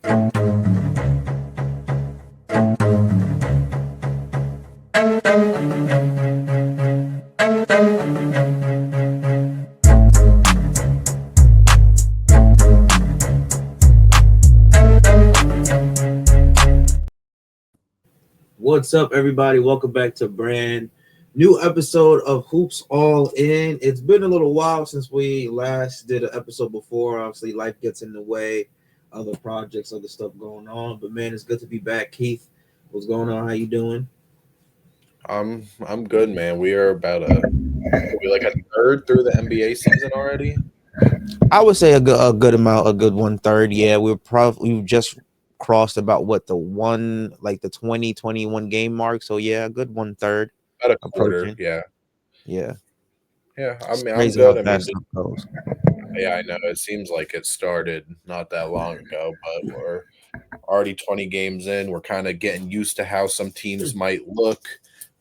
What's up, everybody? Welcome back to a brand new episode of Hoops All In. It's been a little while since we last did an episode before. Obviously, life gets in the way, other projects, other stuff going on. But man, it's good to be back. Keith, what's going on? How you doing? I'm good, man. We are we like a third through the NBA season already. I would say a good amount, a good 1/3. Yeah, we just crossed about what the 2021 game mark. So yeah, a good 1/3 About a quarter, approaching. yeah. Yeah, Yeah, I it's mean, I'm crazy how good. I mean, fast stuff goes. yeah, I know. It seems like it started not that long ago, but we're already 20 games in. We're kind of getting used to how some teams might look.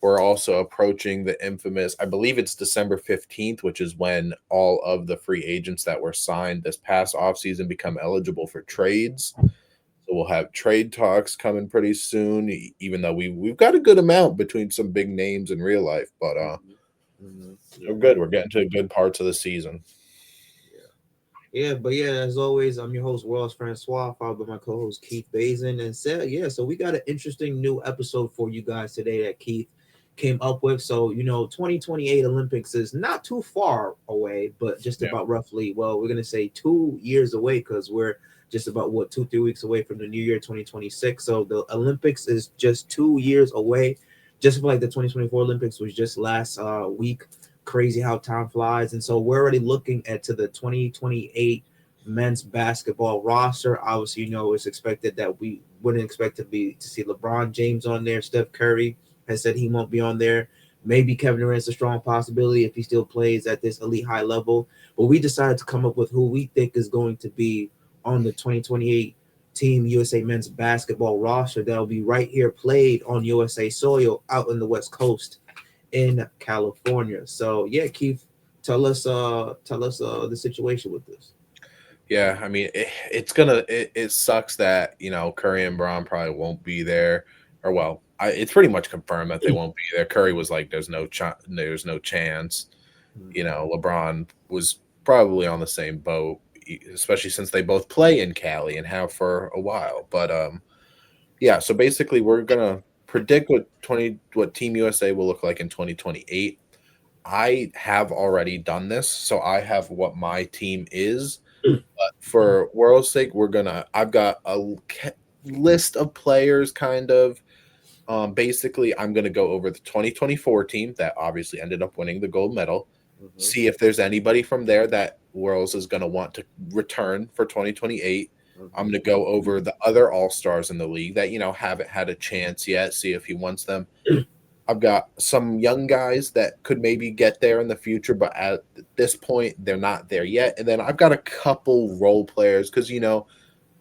We're also approaching the infamous, I believe it's December 15th, which is when all of the free agents that were signed this past offseason become eligible for trades. So we'll have trade talks coming pretty soon, even though we've got a good amount between some big names in real life. But Yeah. we're good. We're getting to good parts of the season. Yeah, but yeah, as always, I'm your host, Werls Francois, followed by my co-host Keith Bazin. And so we got an interesting new episode for you guys today that Keith came up with. So, 2028 Olympics is not too far away, but just Yeah. about roughly, well, we're gonna say 2 years away because we're just about 2-3 weeks away from the new year 2026. So the Olympics is just 2 years away. Just like the 2024 Olympics was just last week. Crazy how time flies. And so we're already looking at to the 2028 men's basketball roster. Obviously, it's expected that we wouldn't expect to see LeBron James on there. Steph Curry has said he won't be on there. Maybe Kevin Durant's a strong possibility if he still plays at this elite high level. But we decided to come up with who we think is going to be on the 2028 Team USA men's basketball roster that'll be right here played on USA soil out in the West Coast in California. So yeah, Keith, tell us the situation with this. Yeah, I mean, it sucks that, Curry and Braun probably won't be there. Or, well, it's pretty much confirmed that they won't be there. Curry was like, there's no chance. LeBron was probably on the same boat, especially since they both play in Cali and have for a while. But yeah, so basically we're gonna predict what Team USA will look like in 2028. I have already done this, so I have what my team is. But for world's sake, I've got list of players kind of. Basically, I'm gonna go over the 2024 team that obviously ended up winning the gold medal. Mhm. See if there's anybody from there that Worlds is going to want to return for 2028. I'm going to go over the other all-stars in the league that, haven't had a chance yet, see if he wants them. I've got some young guys that could maybe get there in the future, but at this point, they're not there yet. And then I've got a couple role players because,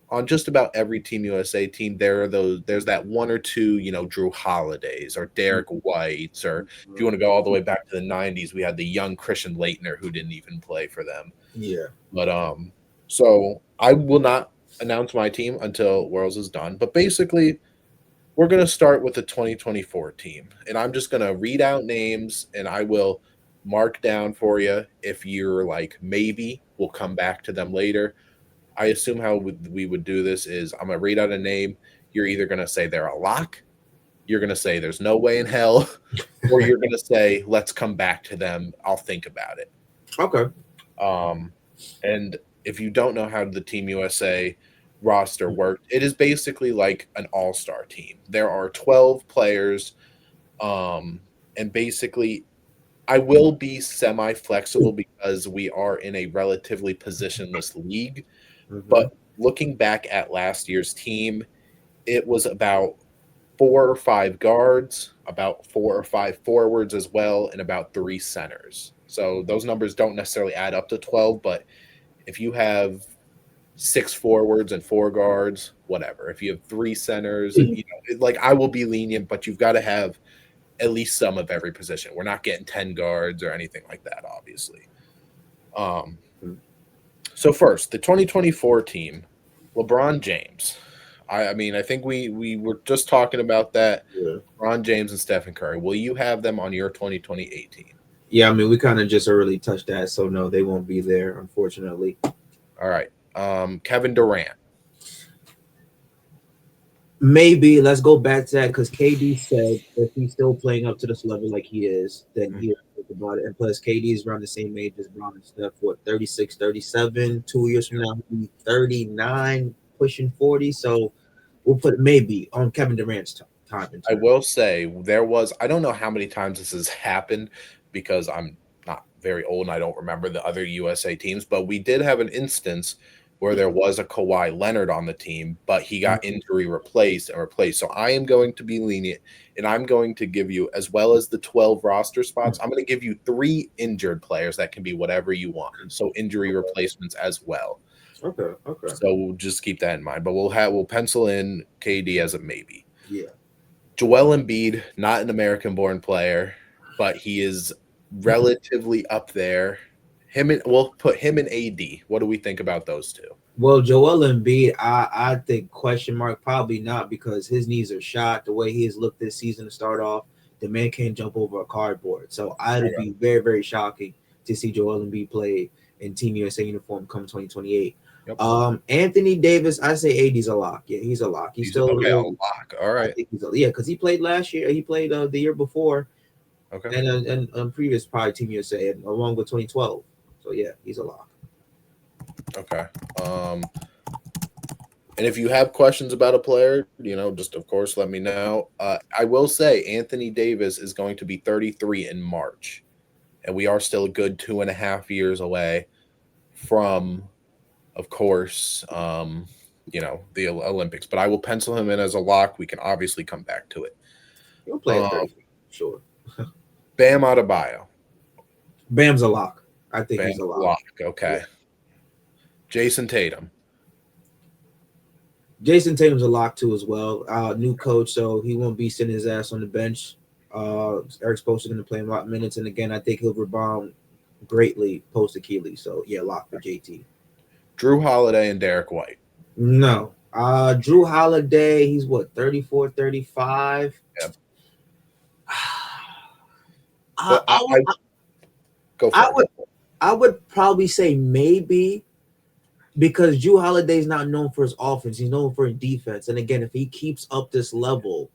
on just about every Team USA team, there's that one or two, Drew Holidays or Derek Whites, or if you want to go all the way back to the 90s, we had the young Christian Laettner who didn't even play for them. Yeah. But so I will not announce my team until Worlds is done. But basically, we're going to start with the 2024 team, and I'm just going to read out names, and I will mark down for you if you're like maybe we'll come back to them later. I assume how we would do this is I'm going to read out a name. You're either going to say they're a lock, you're going to say there's no way in hell, or you're going to say let's come back to them. I'll think about it. Okay. And if you don't know how the Team USA roster worked, it is basically like an all-star team. There are 12 players, and basically I will be semi-flexible because we are in a relatively positionless league. Mhm. But looking back at last year's team, it was about 4 or 5 guards, about 4 or 5 forwards as well, and about 3 centers. So those numbers don't necessarily add up to 12, but if you have 6 forwards and 4 guards, whatever. If you have 3 centers, like I will be lenient, but you've got to have at least some of every position. We're not getting 10 guards or anything like that, obviously. So first, the 2024 team, LeBron James. I mean, I think we were just talking about that. Yeah. Ron James and Stephen Curry. Will you have them on your 2028 team? Yeah, I mean, we kind of just already touched that, so no, they won't be there, unfortunately. All right. Kevin Durant. Maybe let's go back to that because KD said if he's still playing up to this level like he is, then Mhm. he'll think about it. And plus, KD is around the same age as Bron and Steph, what, 36, 37. 2 years from now, he'll be 39, pushing 40. So we'll put maybe on Kevin Durant's time in I turn. will say there was, I don't know how many times this has happened because I'm not very old and I don't remember the other USA teams, but we did have an instance where there was a Kawhi Leonard on the team, but he got injury replaced and replaced. So I am going to be lenient and I'm going to give you, as well as the 12 roster spots, I'm going to give you 3 injured players that can be whatever you want. So injury replacements as well. Okay, okay. So we'll just keep that in mind. But we'll pencil in KD as a maybe. Yeah. Joel Embiid, not an American-born player, but he is relatively up there. We'll put him in AD. What do we think about those two? Well, Joel Embiid, I think question mark probably not because his knees are shot. The way he has looked this season to start off, the man can't jump over a cardboard. So it'd be very very shocking to see Joel Embiid play in Team USA uniform come 2028. Yep. Anthony Davis, I say AD's a lock. Yeah, he's a lock. He's still okay. A lock. All I right. think yeah, because he played last year. He played the year before, Okay. and previous probably Team USA and along with 2012. So yeah, he's a lock. Okay. And if you have questions about a player, just of course let me know. I will say Anthony Davis is going to be 33 in March, and we are still a good 2.5 years away from, of course, the Olympics. But I will pencil him in as a lock. We can obviously come back to it. He'll play at 30, sure. Bam Adebayo. Bam's a lock. I think Bam he's a lock. lock. Okay. Yeah. Jason Tatum. Jason Tatum's a lock too as well. New coach, so he won't be sitting his ass on the bench. Eric Spoelstra going to play him a lot of minutes, and again, I think he'll rebound greatly post Achilles. So yeah, lock for JT. Drew Holiday and Derek White. No. Drew Holiday, he's what, 34, 35? Yep. I would probably say maybe because Drew Holiday is not known for his offense. He's known for his defense. And again, if he keeps up this level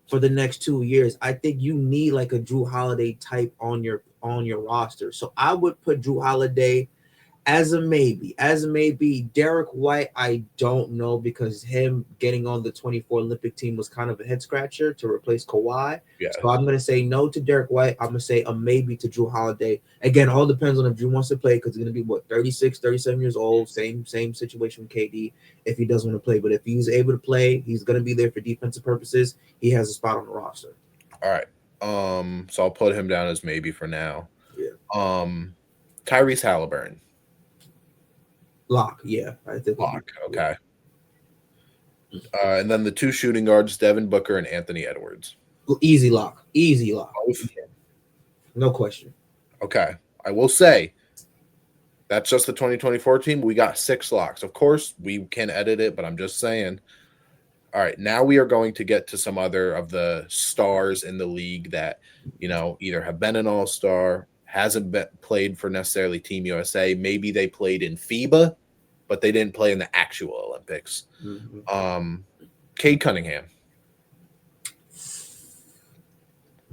for the next 2 years, I think you need like a Drew Holiday type on your roster. So I would put Drew Holiday as a maybe. Derek White, I don't know because him getting on the 24 Olympic team was kind of a head scratcher to replace Kawhi. Yeah. So I'm going to say no to Derek White. I'm going to say a maybe to Drew Holiday. Again, all depends on if Drew wants to play because he's going to be, 36, 37 years old. Same situation with KD if he doesn't want to play. But if he's able to play, he's going to be there for defensive purposes. He has a spot on the roster. All right. So I'll put him down as maybe for now. Yeah. Tyrese Halliburton. Lock, yeah. I think lock. Okay. And then the 2 shooting guards, Devin Booker and Anthony Edwards. Easy lock. Both. No question. Okay. I will say that's just the 2024 team. We got 6 locks. Of course, we can edit it, but I'm just saying. All right. Now we are going to get to some other of the stars in the league that, either have been an all-star, hasn't played for necessarily Team USA. Maybe they played in FIBA, but they didn't play in the actual Olympics. Mm-hmm. Cade Cunningham.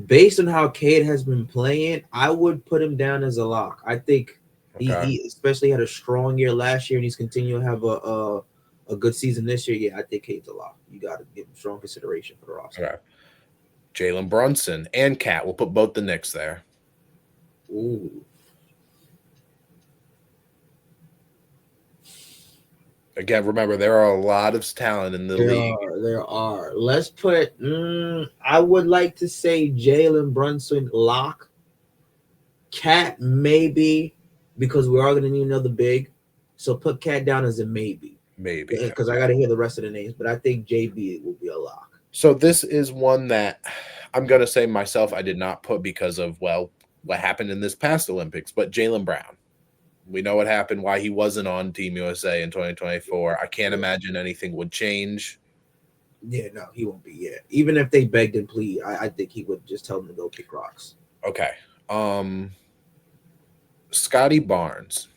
Based on how Cade has been playing, I would put him down as a lock. I think he especially had a strong year last year, and he's continuing to have a good season this year. Yeah, I think Cade's a lock. You got to give him strong consideration for the roster. Okay. Jalen Brunson and Cat. We'll put both the Knicks there. Ooh. Again, remember, there are a lot of talent in the league. There are. Let's put, I would like to say Jalen Brunson lock. Cat maybe, because we are going to need another big. So put Cat down as a maybe. Maybe. Because I got to hear the rest of the names. But I think JB will be a lock. So this is one that I'm going to say myself I did not put because of, what happened in this past Olympics. But Jaylen Brown. We know what happened, why he wasn't on Team USA in 2024. I can't imagine anything would change. Yeah, no, he won't be. Yeah, even if they begged and plead, I think he would just tell them to go kick rocks. Okay. Scotty Barnes.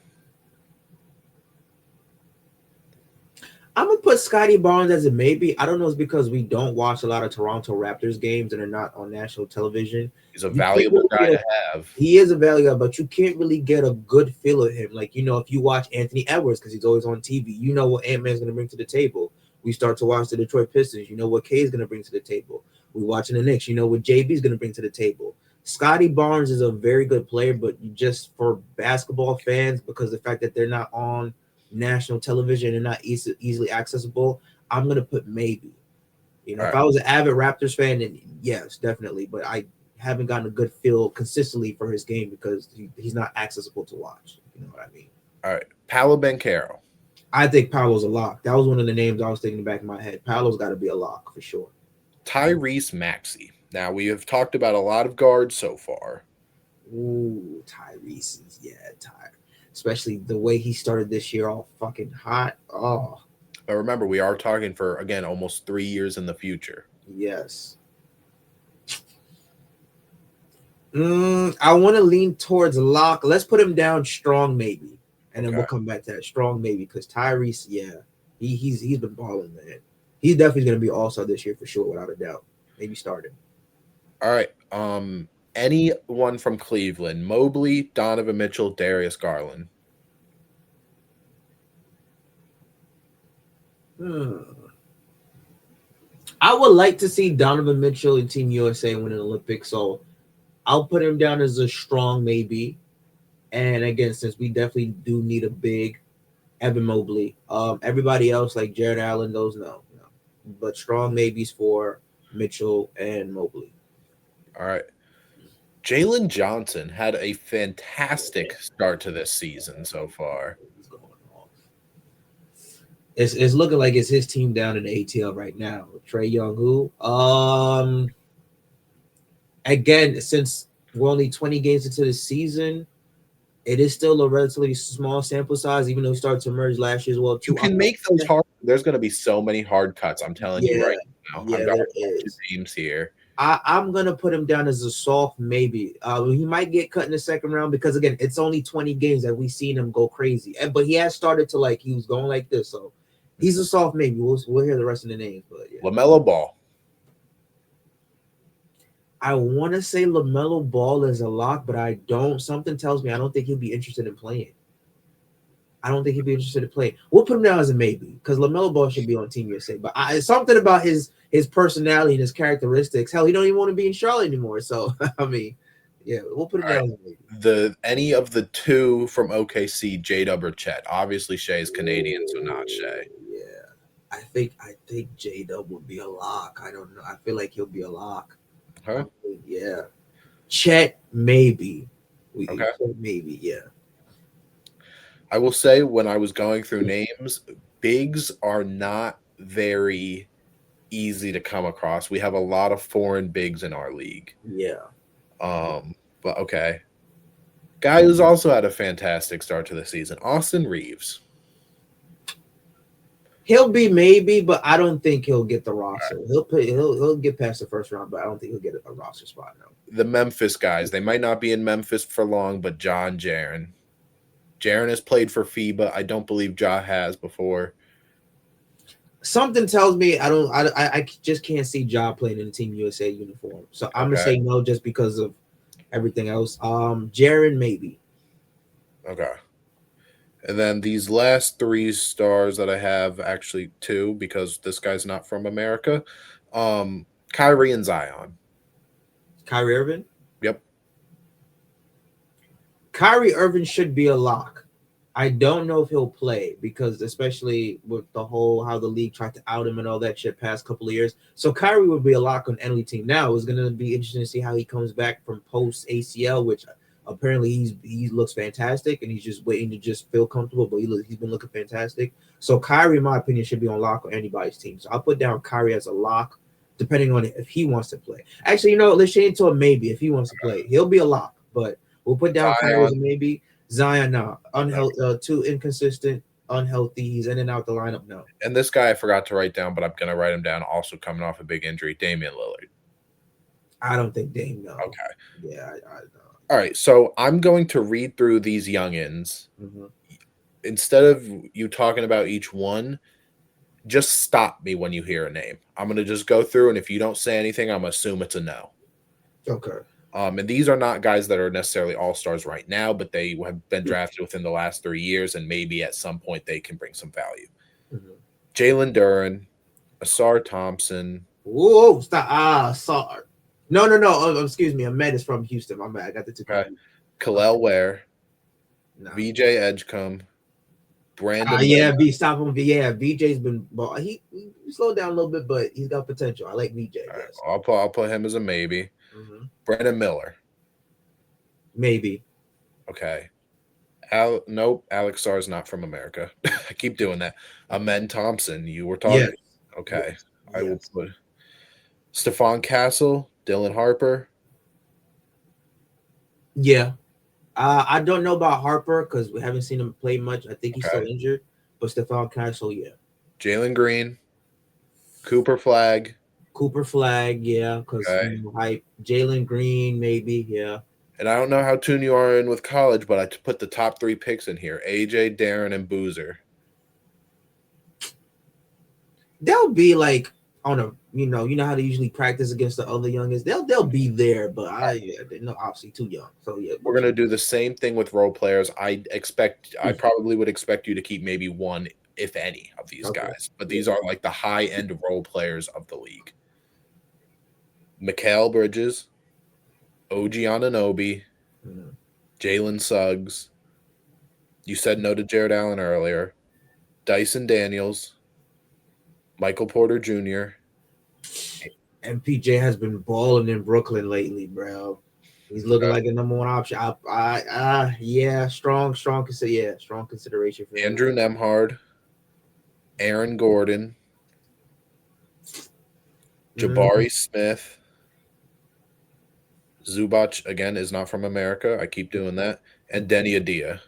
I'm gonna put Scotty Barnes as a maybe. I don't know. It's because we don't watch a lot of Toronto Raptors games and they're not on national television. He's a You can't valuable really guy get a. to have. He is a value guy, but you can't really get a good feel of him. Like if you watch Anthony Edwards because he's always on TV, you know what Ant Man's gonna bring to the table. We start to watch the Detroit Pistons. You know what K is gonna bring to the table. We watching the Knicks. You know what JB's gonna bring to the table. Scotty Barnes is a very good player, but just for basketball fans, because the fact that they're not on national television and not easily accessible, I'm gonna put maybe. All If right. I was an avid Raptors fan, then yes, definitely. But I haven't gotten a good feel consistently for his game because he's not accessible to watch. You know what I mean? All right. Paolo Banchero. I think Paolo's a lock. That was one of the names I was thinking back in my head. Paolo's got to be a lock for sure. Tyrese Maxey. Now, we have talked about a lot of guards so far. Ooh, Tyrese is tired. Especially the way he started this year, all fucking hot. Oh, But remember, we are talking for, again, almost 3 years in the future. yes. I want to lean towards lock. Let's put him down strong, maybe, and then we'll Okay. come back to that strong, maybe, because Tyrese, he's been balling, man. He's definitely gonna be all-star this year for sure, without a doubt. Maybe starting. All right. Anyone from Cleveland? Mobley, Donovan Mitchell, Darius Garland. Hmm. I would like to see Donovan Mitchell and Team USA win an Olympics, so I'll put him down as a strong maybe. And again, since we definitely do need a big Evan Mobley, everybody else like Jared Allen, those no, but strong maybes for Mitchell and Mobley. All right. Jalen Johnson had a fantastic start to this season so far. What's going on? It's looking like it's his team down in the ATL right now. Trey Young, who again, since we're only 20 games into the season, it is still a relatively small sample size, even though he started to emerge last year as well You too. can make those hard. There's going to be so many hard cuts. I'm telling you Yeah, right now. I've yeah, got there a bunch of is. teams here. I'm gonna put him down as a soft maybe. He might get cut in the second round because again, it's only 20 games that we've seen him go crazy. But he has started to like he was going like this, so he's a soft maybe. We'll hear the rest of the names, but yeah. LaMelo Ball. I want to say LaMelo Ball is a lock, but I don't. Something tells me I don't think he'll be interested in playing. I don't think he'd be interested in playing. We'll put him down as a maybe because LaMelo Ball should be on Team USA. But something about his personality and his characteristics. Hell, he don't even want to be in Charlotte anymore. So I mean, yeah, we'll put him All right. down as a maybe. Any of the two from OKC, J-Dub or Chet. Obviously, Shea is Canadian, so not Shea. Yeah, I think J Dub would be a lock. I don't know. I feel like he'll be a lock. Huh? Yeah, Chet maybe. Okay. Maybe yeah. I will say when I was going through names, bigs are not very easy to come across. We have a lot of foreign bigs in our league. Yeah. But okay. Guy who's also had a fantastic start to the season, Austin Reeves. He'll be maybe, but I don't think he'll get the roster. He'll get past the first round, but I don't think he'll get a roster spot. No. The Memphis guys, they might not be in Memphis for long, but John Jaren. Jaren has played for FIBA. I don't believe Ja has before. Something tells me I just can't see Ja playing in the Team USA uniform. So I'm gonna say no just because of everything else. Jaren maybe. Okay. And then these last three stars that I have, actually two, because this guy's not from America. Kyrie and Zion. Kyrie Irving. Yep. Kyrie Irving should be a lock. I don't know if he'll play because especially with the whole how the league tried to out him and all that shit past couple of years. So Kyrie would be a lock on any team. Now it's gonna be interesting to see how he comes back from post ACL, which apparently he looks fantastic and he's just waiting to just feel comfortable, but he's been looking fantastic. So Kyrie, in my opinion, should be on lock on anybody's team. So I'll put down Kyrie as a lock, depending on if he wants to play. Actually, let's change it to a maybe if he wants to play. He'll be a lock, but we'll put down Kyrie as a maybe. Zion, no, too inconsistent. unhealthy. He's in and out the lineup. No, And this guy I forgot to write down, but I'm gonna write him down. Also coming off a big injury, Damian Lillard. I don't think Dame. No. Okay. Yeah, I know. All right. So I'm going to read through these youngins. Mm-hmm. Instead of you talking about each one, just stop me when you hear a name. I'm gonna just go through, and if you don't say anything, I'm gonna assume it's a no. Okay. And these are not guys that are necessarily all-stars right now, but they have been drafted within the last 3 years, and maybe at some point they can bring some value. Mm-hmm. Jalen Duren, Asar Thompson. Whoa! Stop! Sorry. No. Excuse me. Ahmed is from Houston. My bad. I got the two. Okay. Kalel Ware, Nah. VJ Edgecombe, Brandon. Yeah, stop him. Yeah, VJ's been. Well, he slowed down a little bit, but he's got potential. I like VJ. Right, Yes. I'll put him as a maybe. Mm-hmm. Brandon Miller. Maybe. Okay. Nope. Alex Sarr is not from America. I keep doing that. Amen Thompson. You were talking. Yes. Okay. Yes. I will put Stephon Castle, Dylan Harper. Yeah. I don't know about Harper because we haven't seen him play much. I think he's still injured. But Stephon Castle, yeah. Jalen Green, Cooper Flag. Yeah, because hype. Jalen Green, maybe, yeah. And I don't know how tuned you are in with college, but I put the top 3 picks in here: AJ, Darren, and Boozer. They'll be like on a you know how they usually practice against the other youngest. They'll be there, but they're not obviously too young. So yeah, we're gonna do the same thing with role players. I probably would expect you to keep maybe one, if any, of these guys, but these are like the high end role players of the league. Mikal Bridges, OG Anunoby, Jalen Suggs. You said no to Jared Allen earlier. Dyson Daniels, Michael Porter Jr. MPJ has been balling in Brooklyn lately, bro. He's looking like a number one option. Yeah, strong consideration for Andrew Nemhard, Aaron Gordon, Jabari Smith. Zubac, again, is not from America. I keep doing that. And Denny Adia.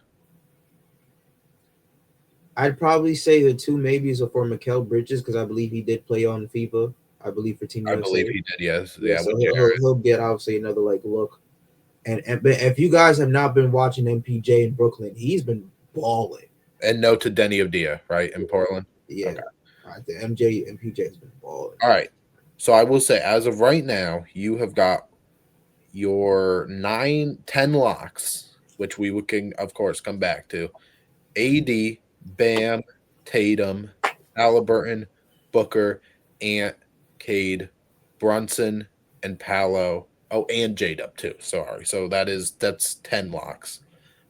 I'd probably say the two maybes are for Mikal Bridges because I believe he did play on FIFA. I believe for Team USA. I believe he did, yes. Yeah, so he'll get obviously another look. And but if you guys have not been watching MPJ in Brooklyn, he's been balling. And no to Denny Adia, right, in Portland? Yeah. Okay. The MPJ has been balling. All right. So I will say, as of right now, you have got your 10 locks, which we can, of course, come back to. AD, Bam, Tatum, Halliburton, Booker, Ant, Cade, Brunson, and Paolo. Oh, and J-Dub too. Sorry. So that's 10 locks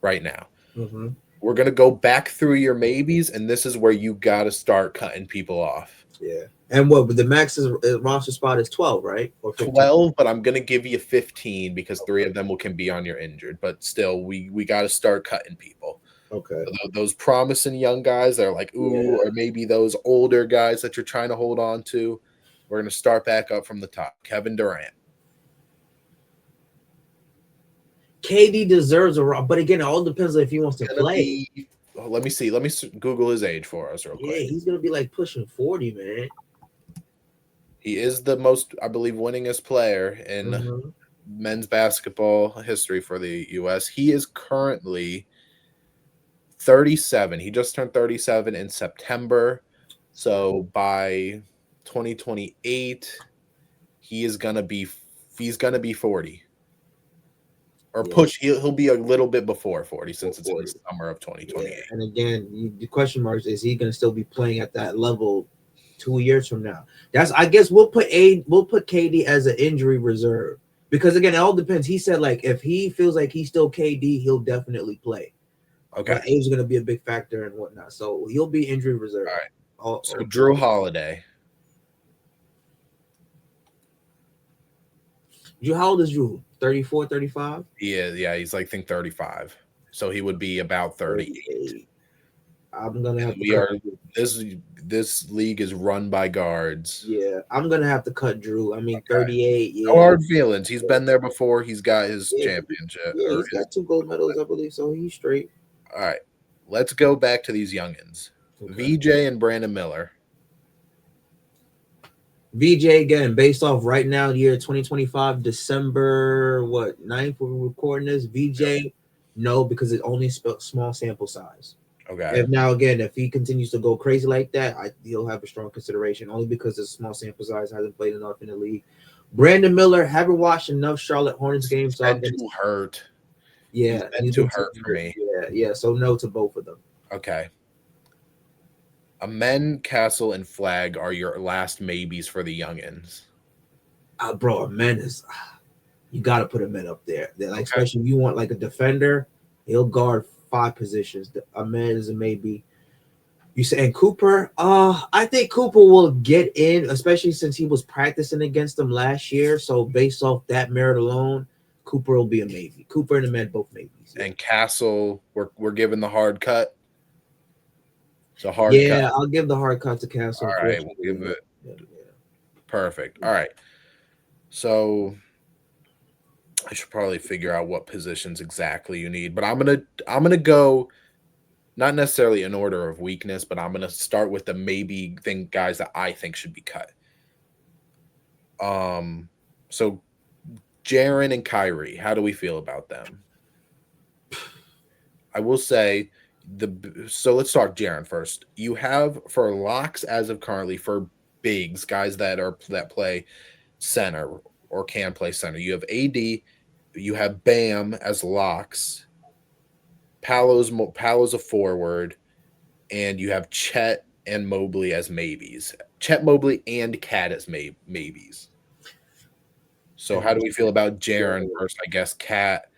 right now. Mm-hmm. We're going to go back through your maybes, and this is where you got to start cutting people off. Yeah. And what the max roster spot is 12, right? Or 15? 12, but I'm going to give you 15 because 3 of them can be on your injured. But still, we got to start cutting people. Okay. So those promising young guys that are like, ooh, or maybe those older guys that you're trying to hold on to. We're going to start back up from the top. Kevin Durant. KD deserves a rock, but again, it all depends on if he wants to play. Let me see. Let me Google his age for us real quick. Yeah, he's going to be like pushing 40, man. He is the most, I believe, winningest player in men's basketball history for the U.S. He is currently 37. He just turned 37 in September. So by 2028, he's gonna be 40. Or push, he'll be a little bit before 40 since it's in the summer of 2028. Yeah. And again, the question mark is he going to still be playing at that level 2 years from now? I guess we'll put KD as an injury reserve because again, it all depends. He said if he feels like he's still KD, he'll definitely play. Okay, but age is going to be a big factor and whatnot, so he'll be injury reserve. All right. So Drew Holiday. How old is Drew? 34, 35? Yeah, he's I think 35. So he would be about 38. I'm gonna have to this league is run by guards. Yeah, I'm gonna have to cut Drew. I mean, 38. Yeah. No hard feelings. He's been there before. He's got his championship. Yeah, he's got 2 gold medals, I believe. So he's straight. All right. let's go back to these youngins. Okay. VJ and Brandon Miller. VJ again, based off right now, the year 2025, December what 9th we're recording this. VJ, no, because it's only small sample size. Okay. If now again, if he continues to go crazy like that, he'll have a strong consideration only because it's small sample size, hasn't played enough in the league. Brandon Miller, haven't watched enough Charlotte Hornets games, so Been too hurt. yeah, He's been too hurt for me. Yeah. So no to both of them. Okay. Amen, Castle, and Flag are your last maybes for the youngins. Bro, man is you got to put a man up there. Like, Okay. especially if you want like a defender, he'll guard 5 positions. A man is a maybe. You saying Cooper? I think Cooper will get in, especially since he was practicing against them last year. So based off that merit alone, Cooper will be a maybe. Cooper and the man both maybes. Yeah. And Castle, we're giving the hard cut. So hard Yeah, cut. I'll give the hard cut to Castle. All right, we'll give it. Perfect. All right. So I should probably figure out what positions exactly you need, but I'm gonna go not necessarily in order of weakness, but I'm gonna start with the maybe thing guys that I think should be cut. So Jaren and Kyrie, how do we feel about them? I will say so let's talk Jaren first. You have for locks as of currently for bigs, guys that play center or can play center. You have AD, you have Bam as locks, Paolo's a forward, and you have Chet and Mobley as maybes. Chet Mobley and Cat as maybes. So how do we feel about Jaren versus, I guess, Cat,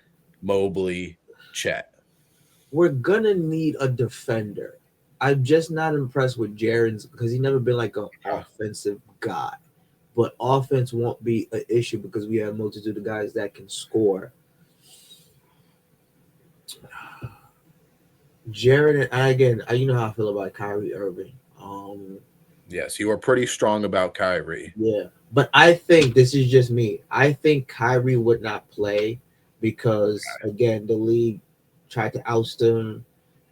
Mobley, Chet? We're gonna need a defender. I'm just not impressed with Jaren's because he's never been like an offensive guy. But offense won't be an issue because we have a multitude of guys that can score. Jaren, and again, you know how I feel about Kyrie Irving. Yes, you are pretty strong about Kyrie. Yeah, but I think this is just me. I think Kyrie would not play because again, the league tried to oust him,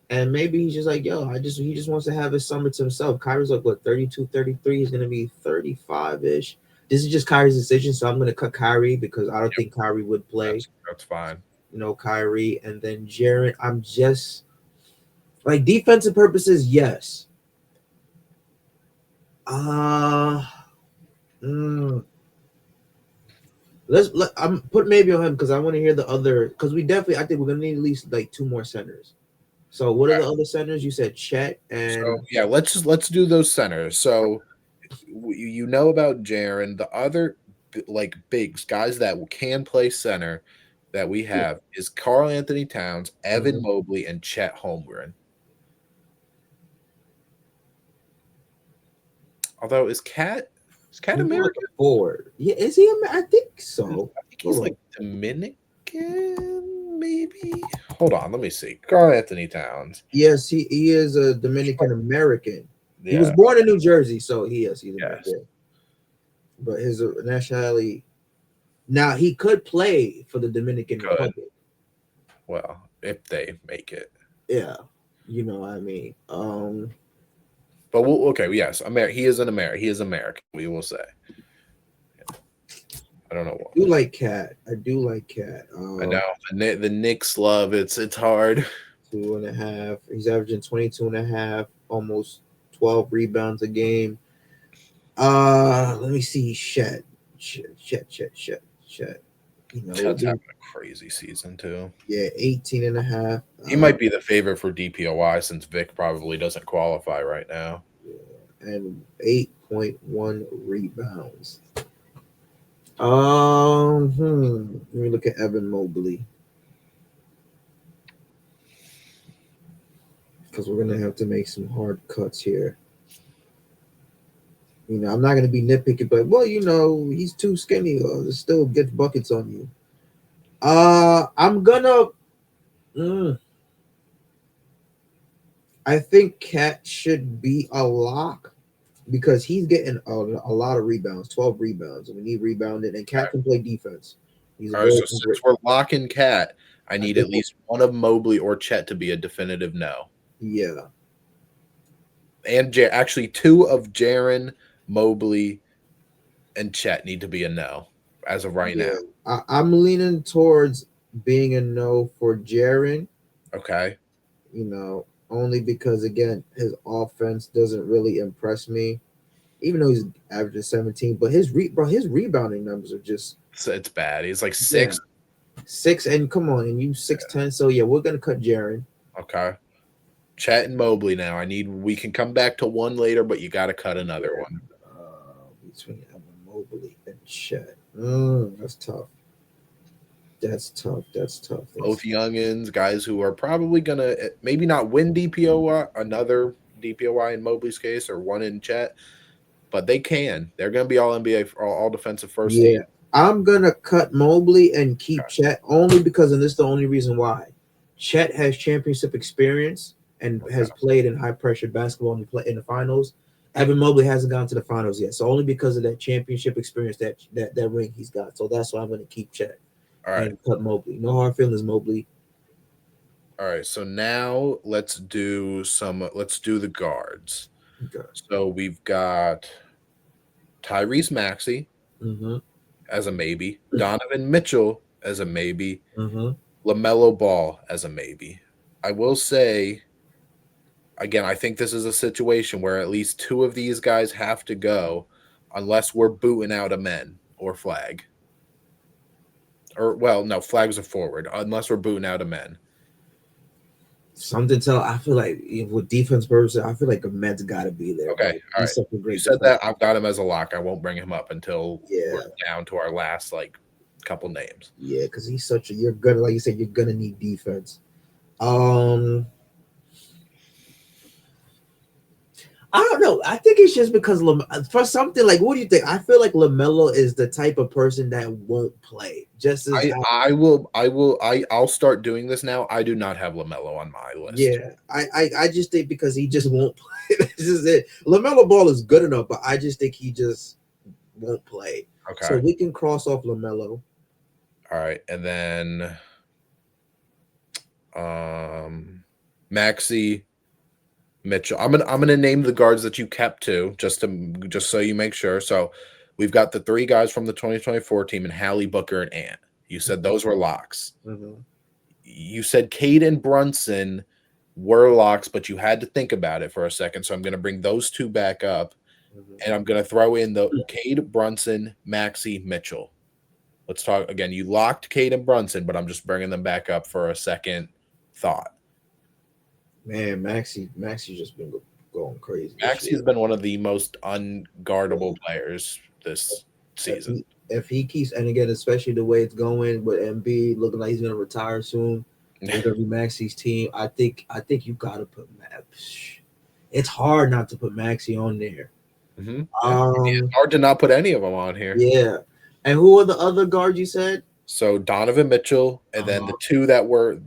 and maybe he's just like, yo, he just wants to have his summer to himself. Kyrie's like what 32, 33. He's gonna be 35-ish. This is just Kyrie's decision, so I'm gonna cut Kyrie because I don't think Kyrie would play. That's fine. You know, Kyrie, and then Jaren. I'm just like defensive purposes, yes. I'm put maybe on him because I want to hear the other because I think we're gonna need at least like 2 more centers. So what are the other centers? You said Chet and so, yeah, let's do those centers. So you know about Jaren. The other like bigs guys that can play center that we have is Karl Anthony Towns, Evan Mobley, and Chet Holmgren. Although is Cat American forward? Yeah, is he? I think so. I think he's like Dominican, maybe. Hold on, let me see. Karl Anthony Towns. Yes, he is a Dominican American. Yeah. He was born in New Jersey, so he's American. But his nationality. Now he could play for the Dominican Republic. Well, if they make it. Yeah, you know what I mean. But yes, he is an American. He is American. We will say. I don't know what. I do like Cat. I know the Knicks love it's hard. 2.5. He's averaging 22.5, almost 12 rebounds a game. Let me see. Chet. You know, Chet's having a crazy season too. Yeah, 18.5. He might be the favorite for DPOY since Vic probably doesn't qualify right now. Yeah, and 8.1 rebounds. Let me look at Evan Mobley. Because we're gonna have to make some hard cuts here. You know, I'm not gonna be nitpicky, but well, you know, he's too skinny. Still gets buckets on you. I'm gonna. I think Cat should be a lock because he's getting a lot of rebounds, 12 rebounds, and we need rebounding, and Cat can play defense. All right, so since we're locking Cat, I need at least one of Mobley or Chet to be a definitive no. Yeah, And actually, two of Jaron, Mobley, and Chet need to be a no as of right now. yeah. I'm leaning towards being a no for Jaren. Okay. Only because again, his offense doesn't really impress me. Even though he's averaging 17, but his rebounding numbers are just So it's bad. He's like yeah 6. 6 and come on, and you 6'10", so yeah, we're gonna cut Jaren. Okay. Chet and Mobley now. We can come back to one later, but you got to cut another one. Between Evan Mobley and Chet. That's tough. That's tough. That's tough. Both youngins, guys who are probably going to maybe not win DPOY, another DPOY in Mobley's case, or one in Chet, but they can. They're going to be all NBA, all defensive first Yeah, team. I'm gonna cut Mobley and keep Okay. Chet only because, and this is the only reason why. Chet has championship experience and Okay. has played in high pressure basketball in the finals. Evan Mobley hasn't gone to the finals yet, so only because of that championship experience, that ring he's got. So that's why I'm gonna keep Chet All right. and cut Mobley. No hard feelings, Mobley. All right. So now let's do the guards. Okay. So we've got Tyrese Maxey Mm-hmm. as a maybe, Donovan Mitchell as a maybe, Mm-hmm. LaMelo Ball as a maybe. I will say, again, I think this is a situation where at least two of these guys have to go unless we're booting out a men or flag. Or, well, no, flags are forward, unless we're booting out a men. Something tell I feel like with defense purposes, I feel like a Mets got to be there, Okay, bro. all He's right. such a You great said defense. that. I've got him as a lock. I won't bring him up until we're Yeah, down to our last, couple names. yeah, because he's such a. You're gonna, like you said, you're gonna need defense. Um, I don't know. I think it's just because for something like, what do you think? I feel like Lamelo is the type of person that won't play. Just as I'll start doing this now. I do not have LaMelo on my list. yeah, I just think because he just won't play. This is it. Lamelo Ball is good enough, but I just think he just won't play. So Okay. we can cross off Lamelo. All right. And then Maxi Mitchell. I'm gonna name the guards that you kept too, just so you make sure. So we've got the three guys from the 2024 team and Hallie, Booker, and Ant. You said those were locks. Mm-hmm. You said Cade and Brunson were locks, but you had to think about it for a second. So I'm gonna bring those two back up, Mm-hmm. and I'm gonna throw in the Cade, Brunson, Maxi, Mitchell. Let's talk again. You locked Cade and Brunson, but I'm just bringing them back up for a second thought. Man, Maxi just been going crazy this Maxi has year. been one of the most unguardable players this If season. he keeps, and again, especially the way it's going with MB looking like he's gonna retire soon, it's gonna be Maxi's team. I think you gotta put Max. It's hard not to put Maxi on there. Mm-hmm. Yeah. It's Um, hard to not put any of them on here. yeah. And who are the other guards you said? So Donovan Mitchell, and then the Uh-huh. two that were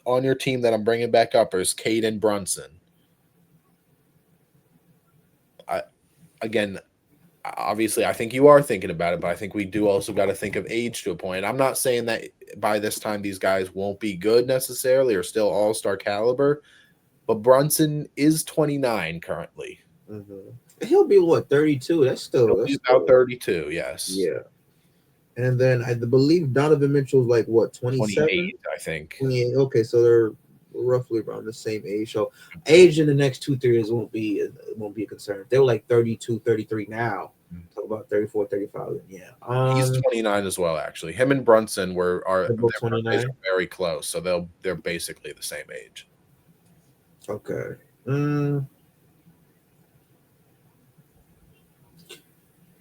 on your team that I'm bringing back up is Cade and Brunson. Again, obviously, I think you are thinking about it, but I think we do also got to think of age to a point. I'm not saying that by this time these guys won't be good necessarily or still all-star caliber, but Brunson is 29 currently. Mm-hmm. He'll be what, 32? He'll That's be about still 32, yes. yeah. And then I believe Donovan Mitchell's like what, 27? 28, I think. 28. Okay, so they're roughly around the same age. So age in the next 2 3 years won't be a concern. If they were like 32, 33 now, talk about 34, 35. Yeah. He's 29 as well, actually. Him and Brunson They're their both birthdays 29. are very close, so they're basically the same age. Okay. Mm,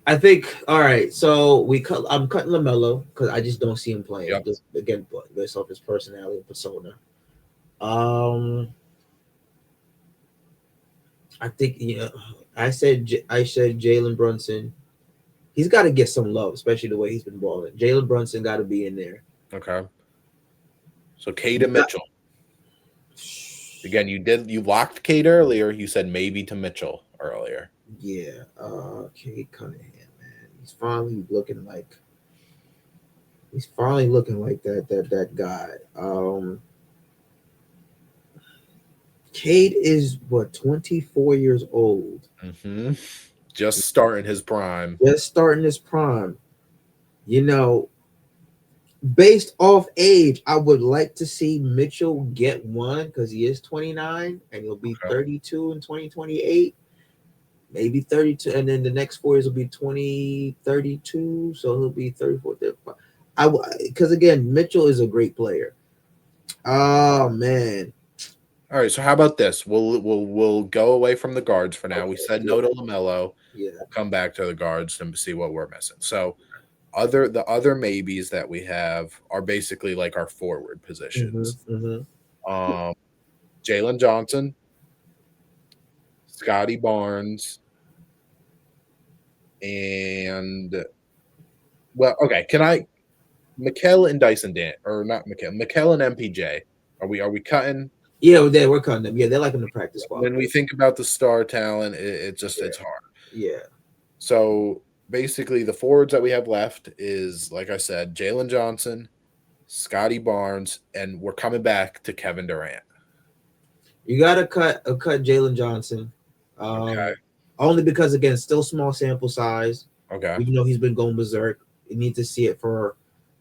I think all right. So I'm cutting Lamelo because I just don't see him playing. Yep. Just again, based off his personality and persona. Um, I think yeah. I said Jalen Brunson. He's got to get some love, especially the way he's been balling. Jalen Brunson got to be in there. Okay. So Cade and Mitchell. Again, you locked Cade earlier. You said maybe to Mitchell earlier. Yeah. Kate Cunningham, man. He's finally looking like that guy. Cade is what 24 years old, Hmm. Just starting his prime. just starting his prime. You know, based off age, I would like to see Mitchell get one because he is 29 and he'll be Okay. 32 in 2028, maybe 32, and then the next 4 years will be 2032, so he'll be 34, 35. Because again, Mitchell is a great player. Oh man. All right. So how about this? We'll go away from the guards for now. We Okay. said no Yeah. to LaMelo. Yeah. We'll come back to the guards and see what we're missing. So the other maybes that we have are basically like our forward Mm-hmm, positions. mm-hmm. Um, Jalen Johnson, Scotty Barnes, and well, okay. Can I Mikal and Dyson Dan or not Mikal and MPJ? Are we cutting? Yeah, we're cutting them. Yeah, they're like in the practice squad. When we think about the star talent, Yeah. it's hard. Yeah. So basically, the forwards that we have left is like I said, Jalen Johnson, Scotty Barnes, and we're coming back to Kevin Durant. You gotta cut Jalen Johnson. Okay. Only because again, still small sample size. Okay. Even though he's been going berserk, you need to see it for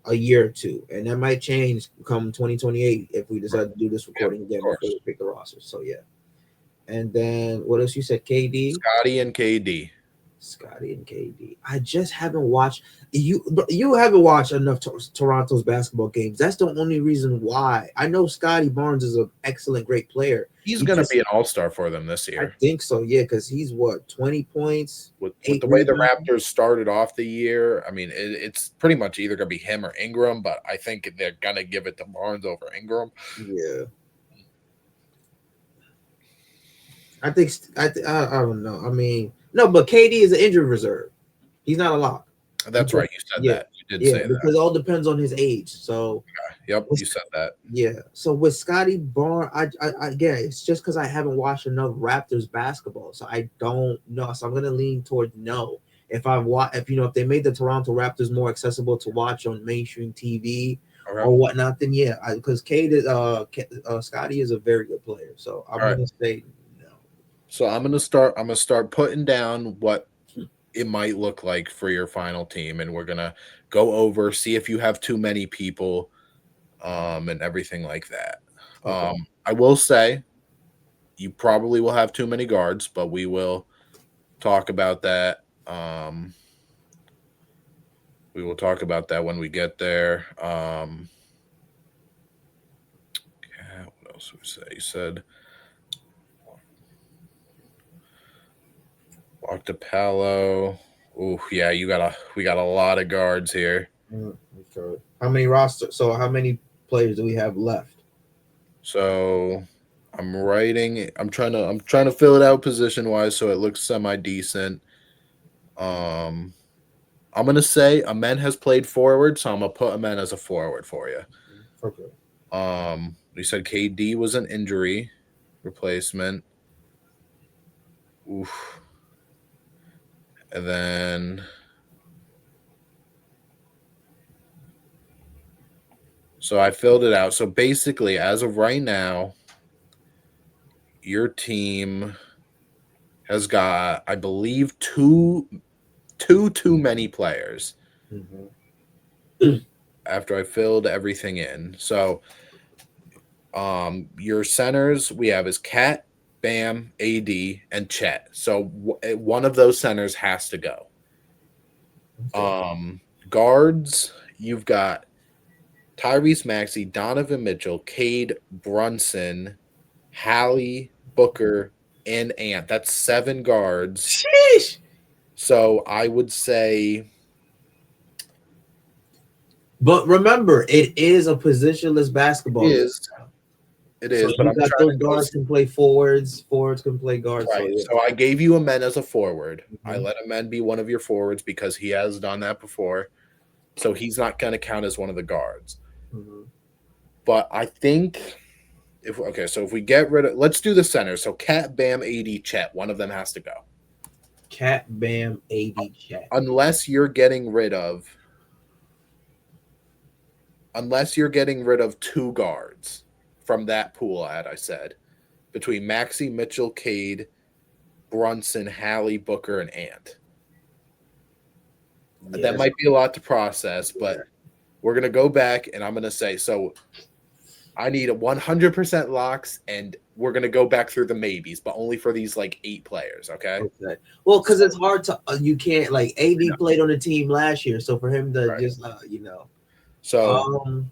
a year or two, and that might change come 2028 if we decide to do this Yep. recording Of again before course. we pick the roster. So yeah, and then what else you said? KD, Scotty and KD. Scotty, and KD. I just haven't watched you. You haven't watched enough Toronto's basketball games. That's the only reason why. I know Scotty Barnes is an excellent, great player. He's He going to just be an all-star for them this I year. think so, yeah, because he's what 20 points, With eight the way the rebounds. Raptors started off the year, I mean, it's pretty much either going to be him or Ingram, but I think they're going to give it to Barnes over Ingram. Yeah, I think I don't know. I mean, no, but KD is an injury reserve. He's not a lock. That's Because, right. You said yeah, that. You did yeah, say that. because it all depends on his age. So Yep. with You said that. yeah, so with Scotty Barnes, I again, it's just because I haven't watched enough Raptors basketball, so I don't know. So I'm gonna lean toward no. If if they made the Toronto Raptors more accessible to watch on mainstream TV Okay. or whatnot, then yeah, because Scotty is a very good player, so I'm All right. gonna say no. So I'm gonna start putting down what it might look like for your final team, and we're gonna go over, see if you have too many people, and everything like that. Okay. I will say you probably will have too many guards, but we will talk about that. We will talk about that when we get there. Yeah, what else would we say? You said walk to Palo. Ooh, yeah, we got a lot of guards here. Okay. How many roster? So how many players do we have left? So I'm trying to fill it out position wise so it looks semi decent. Um I'm gonna say Amen has played forward, so I'm gonna put Amen as a forward for you. Okay. You said KD was an injury replacement. Oof. And then so I filled it out. So basically, as of right now, your team has got, I believe, two too many players Mhm. after I filled everything in. So your centers we have is Cat, Bam, AD, and Chet. So one of those centers has to go. Okay. Guards, you've got Tyrese Maxey, Donovan Mitchell, Cade Brunson, Hallie, Booker, and Ant. That's 7 guards. Sheesh. So I would say But remember, it is a positionless basketball league. is it So is, but you I'm got trying those to go guards can play forwards, forwards can play guards. So right. yeah. So I gave you a men as a forward. I Mhm. let a men be one of your forwards because he has done that before. So he's not going to count as one of the guards. Mhm. But I think if okay, so if we get rid of let's do the center. So Cat, Bam, AD, Chet, one of them has to go. Cat, Bam, AD, Chat. Unless you're getting rid of unless you're getting rid of 2 guards from that pool ad I said between Maxey, Mitchell, Cade, Brunson, Hallie, Booker, and Ant. Yeah, That might be a lot to process, but we're going to go back and I'm going to say, so I need a 100% locks, and we're going to go back through the maybes, but only for these like 8 players, okay? okay. Well, because it's hard to you can't like AD played on the team last year, so for him to just So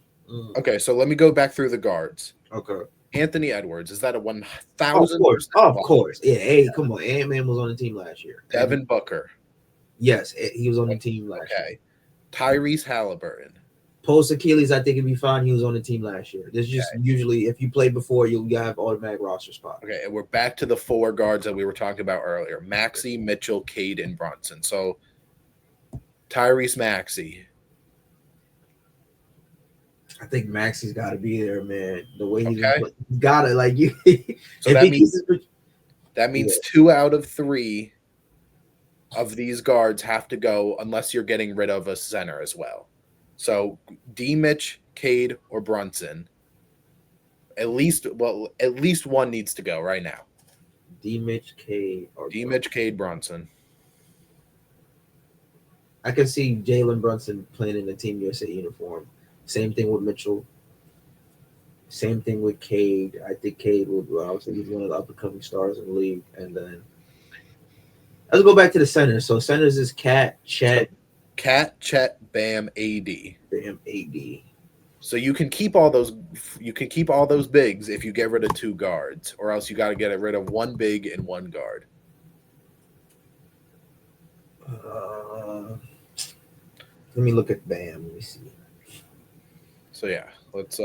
okay, so let me go back through the guards. Okay. Anthony Edwards, is that a 1,000%? Of course. Yeah, hey, come on. Ant-Man was on the team last year. Devin Booker. Yes, he was on the team last year. Okay. Tyrese Halliburton. Post Achilles, I think it'd be fine. He was on the team last year. There's just usually, if you played before, you'll have automatic roster spot. Okay, and we're back to the 4 guards that we were talking about earlier. Maxey, Mitchell, Cade, and Brunson. So Tyrese Maxey. I think Maxey's got to be there, man. The way he's got it, like you. So that means 2 out of 3 of these guards have to go unless you're getting rid of a center as well. So D. Mitch, Cade, or Brunson. At least one needs to go right now. D. Mitch, Cade, or D. Mitch, Cade, Brunson. I can see Jalen Brunson playing in the Team USA uniform. Same thing with Mitchell. Same thing with Cade. I think Cade would obviously he's one of the up and coming stars in the league. And then let's go back to the centers. So centers is Cat, Chet, Bam, AD. Bam, AD. So you can keep all those. You can keep all those bigs if you get rid of 2 guards, or else you got to get rid of 1 big and 1 guard. Let me look at Bam. Let me see. So yeah, let's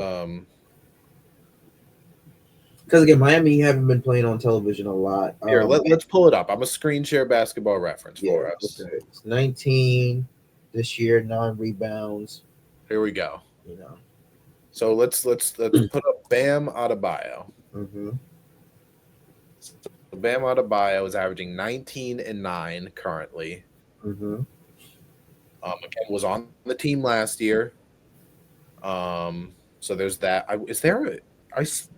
because again, Miami haven't been playing on television a lot. Here, let's pull it up. I'm a screen share basketball reference for us. Okay. It's 19 this year, 9 rebounds. Here we go. So let's put up Bam Adebayo. Mm-hmm. So Bam Adebayo is averaging 19 and 9 currently. Mm-hmm. Again, was on the team last year. So there's that.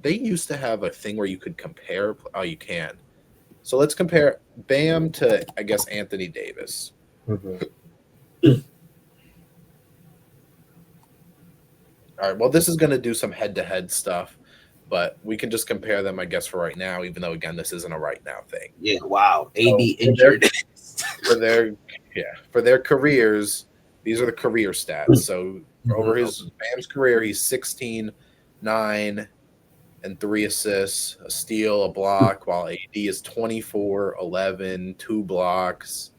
They used to have a thing where you could compare. Oh, you can. So let's compare Bam to, I guess, Anthony Davis. Mm-hmm. All right. Well, this is going to do some head-to-head stuff, but we can just compare them, I guess, for right now. Even though, again, this isn't a right now thing. Yeah. Wow. AD injured. For their careers, these are the career stats. So over his Bam's career, he's 16, 9, and 3 assists, a steal, a block, while AD is 24, 11, 2 blocks.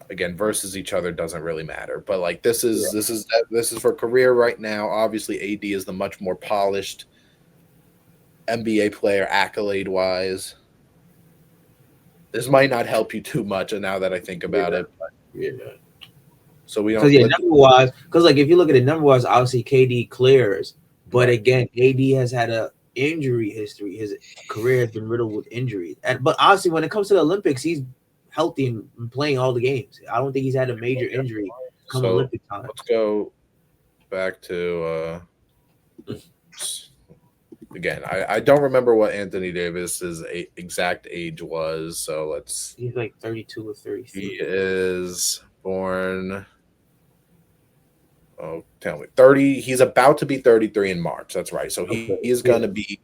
Again, versus each other doesn't really matter. But like this is for career right now. Obviously, AD is the much more polished NBA player accolade-wise. This might not help you too much now that I think about it. But so we don't. Number-wise, because like if you look at it number-wise, obviously KD clears, but again, AD has had a injury history. His career has been riddled with injuries. But honestly, when it comes to the Olympics, he's healthy and playing all the games. I don't think he's had a major injury come Olympic time. Let's go back to again. I don't remember what Anthony Davis's exact age was, so let's. He's like 32 or 33. He is born. Oh, tell me 30. He's about to be 33 in March. That's right. So he is going to be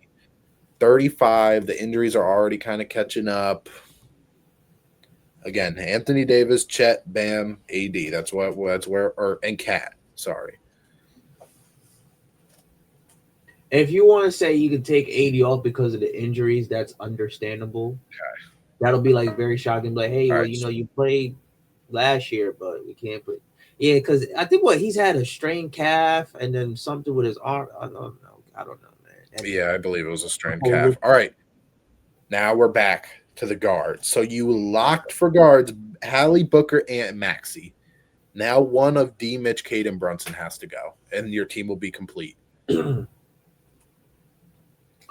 35. The injuries are already kind of catching up. Again, Anthony Davis, Chet, Bam, AD. That's where and Cat. Sorry. And if you want to say you could take AD off because of the injuries, that's understandable. Okay. That'll be like very shocking. Like, hey, you played last year, but we can't put. Yeah, because I think he's had a strained calf and then something with his arm. I don't know, man. Yeah, I believe it was a strained calf. All right, now we're back to the guards. So you locked for guards Hallie, Booker, and Maxey. Now one of D, Mitch, Cade, and Brunson has to go, and your team will be complete.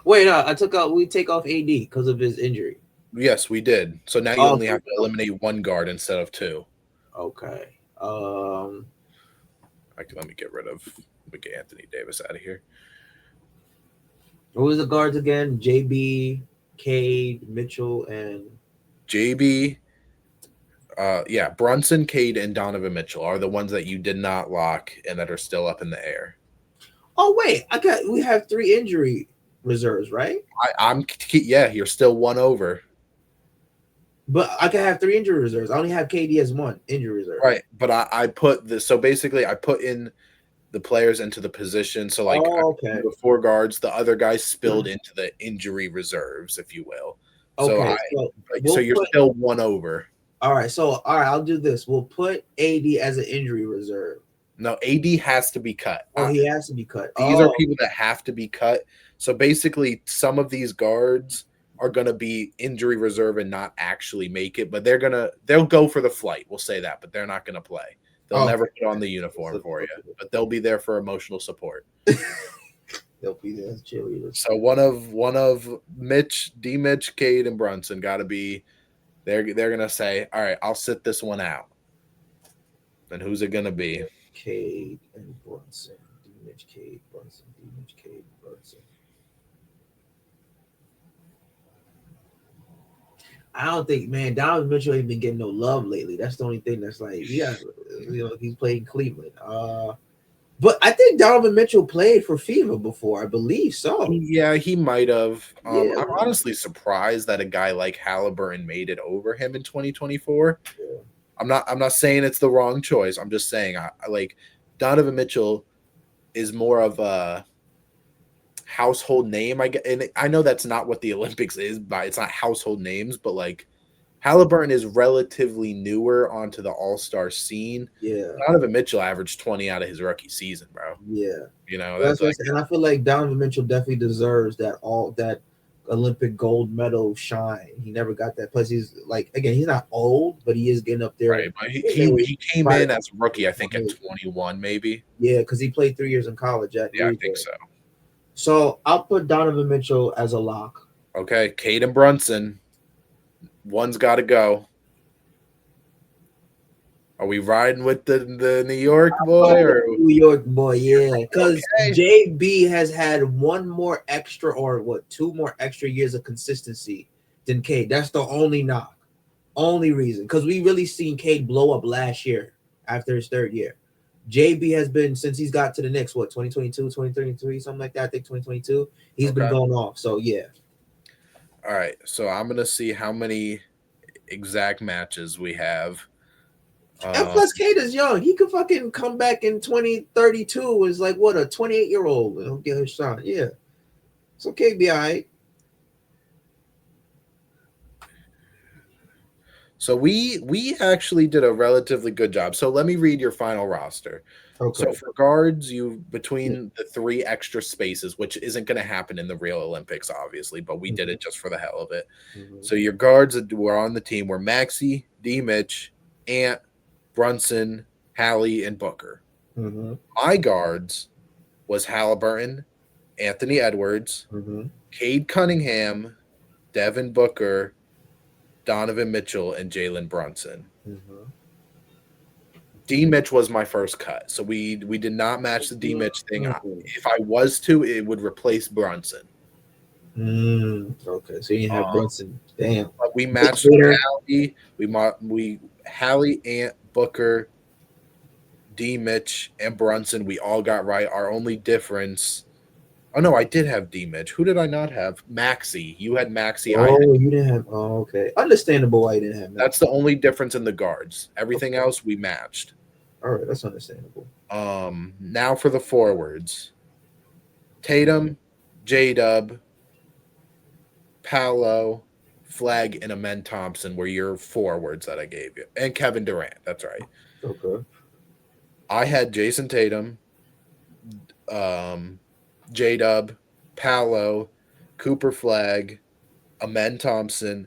Wait, no, we take off AD because of his injury. Yes, we did. So now you only have to eliminate 1 guard instead of 2. Okay. Let me get Anthony Davis out of here. What was the guards again? JB, Cade, Mitchell, and JB, yeah, Brunson, Cade, and Donovan Mitchell are the ones that you did not lock and that are still up in the air. oh wait, we have 3 injury reserves, right? Yeah, you're still one over. But I can have 3 injury reserves. I only have KD as 1 injury reserve. Right. But I put this, so basically I put in the players into the position. So like Oh, okay. the 4 guards, the other guys spilled into the injury reserves, if you will. So Okay, so so we'll you're put. still one over. All right, so all right, I'll do this. We'll put AD as an injury reserve. No, AD has to be cut. Oh, he has to be cut. These are Oh, people that have to be cut. So basically, some of these guards are going to be injury reserve and not actually make it, but they'll go for the flight. We'll say that, but they're not going to play. They'll never put on the uniform for you, but they'll be there for emotional support. They'll be there as cheerleaders. So one of Mitch, Mitch, Cade, and Brunson got to be. They're gonna say, all right, I'll sit this one out. And who's it gonna be? Cade and Brunson. Mitch, Cade, Brunson. Mitch, Cade, Brunson. I don't think, man, Donovan Mitchell ain't been getting no love lately. That's the only thing that's like, yeah, he's playing Cleveland. But I think Donovan Mitchell played for FIBA before. I believe so. Yeah, he might have. Yeah. I'm honestly surprised that a guy like Halliburton made it over him in 2024. Yeah. I'm not saying it's the wrong choice. I'm just saying I like Donovan Mitchell is more of a household name. I get, and I know that's not what the Olympics is, but it's not household names. But like Halliburton is relatively newer onto the All-Star scene. Yeah. Donovan Mitchell averaged 20 out of his rookie season, bro. Yeah. You know, that's like, and I feel like Donovan Mitchell definitely deserves that Olympic gold medal shine. He never got that. Plus, he's like, again, he's not old, but he is getting up there. Right. He came in as a rookie, I think, at 21, maybe. Yeah, because he played 3 years in college. Yeah, I think so. So I'll put Donovan Mitchell as a lock. Okay, Cade and Brunson. One's got to go. Are we riding with the New York boy or New York boy? Yeah, because JB has had 2 more extra years of consistency than Cade. That's the only knock, only reason. Because we really seen Cade blow up last year after his 3rd year. JB has been, since he's got to the Knicks, 2022, 2023, something like that. I think 2022. He's been going off. So yeah. All right. So I'm gonna see how many exact matches we have. And plus, Cade is young. He could fucking come back in 2032 as like what, a 28-year-old. He'll get his shot. Yeah. So Cade be all right. So we actually did a relatively good job. So let me read your final roster. Okay. So for guards, you between the 3 extra spaces, which isn't going to happen in the real Olympics, obviously, but we did it just for the hell of it. So your guards that were on the team were Maxey, D. Mitch, Ant, Brunson, Hallie, and Booker. My guards was Halliburton, Anthony Edwards, Cade Cunningham, Devin Booker, Donovan Mitchell, and Jalen Brunson. D. Mitch was my first cut, so we did not match the D. Mitch thing. If I was to, it would replace Brunson. Okay, so you have Brunson. Damn. But we matched Hallie. We Hallie, Ant, Booker, D. Mitch, and Brunson. We all got right. Our only difference. Oh no, I did have D. Mitch. Who did I not have? Maxey. You had Maxey. You didn't have. Oh, okay. Understandable why you didn't have Maxey. That's the only difference in the guards. Everything else we matched. All right, that's understandable. Now for the forwards. Tatum, J-Dub, Paolo, Flag, and Amen Thompson were your forwards that I gave you. And Kevin Durant. That's right. Okay. I had Jason Tatum, J-Dub, Paolo, Cooper Flag, Amen Thompson,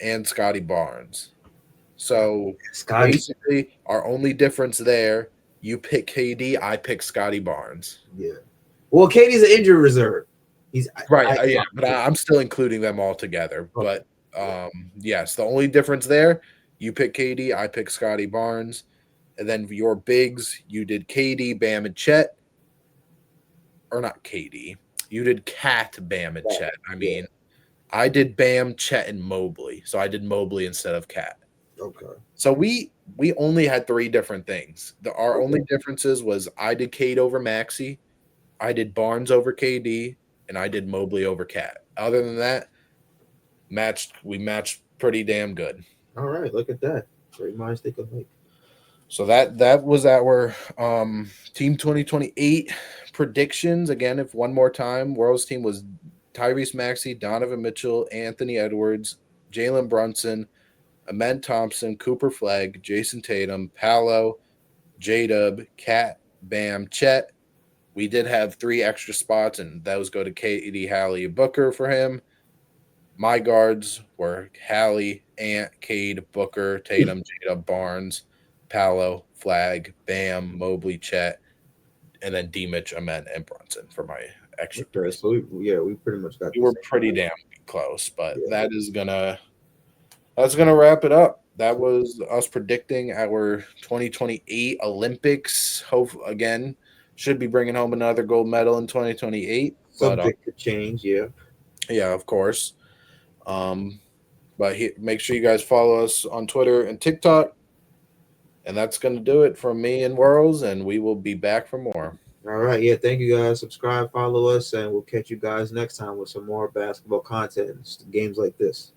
and Scotty Barnes. So basically, our only difference there, you pick KD, I pick Scotty Barnes. Yeah. Well, KD's an injury reserve. He's right. Yeah, but I'm still including them all together. Okay. But yes, the only difference there, you pick KD, I pick Scotty Barnes. And then your bigs, you did KD, Bam, and Chet. Or not KD. You did Cat, Bam, and That, Chet. I yeah. mean, I did Bam, Chet, and Mobley. So I did Mobley instead of Cat. Okay. So we only had three different things. Our only Okay. differences was I did Cade over Maxi, I did Barnes over KD, and I did Mobley over Cat. Other than that, we matched pretty damn good. All right. Look at that. Great minds think alike. So that was our team 2028 predictions. Again, if one more time, World's team was Tyrese Maxey, Donovan Mitchell, Anthony Edwards, Jalen Brunson, Ahmed Thompson, Cooper Flag, Jason Tatum, Paolo, J Dub, Cat, Bam, Chet. We did have three extra spots, and those go to Katie, Hallie, Booker for him. My guards were Hallie, Ant, Cade, Booker, Tatum, Jada, Barnes, Paolo, Flag, Bam, Mobley, Chet, and then D. Mitch, Amen, and Brunson for my extra three. Okay. So we pretty much got We the were same. pretty damn close, but Yeah. that's gonna wrap it up. That was us predicting our 2028 Olympics. Hope again should be bringing home another gold medal in 2028, but Subject to change. Yeah. yeah, of course. Um, but make sure you guys follow us on Twitter and TikTok. And that's going to do it from me and Werls, and we will be back for more. All right. Yeah. Thank you guys. Subscribe, follow us, and we'll catch you guys next time with some more basketball content and games like this.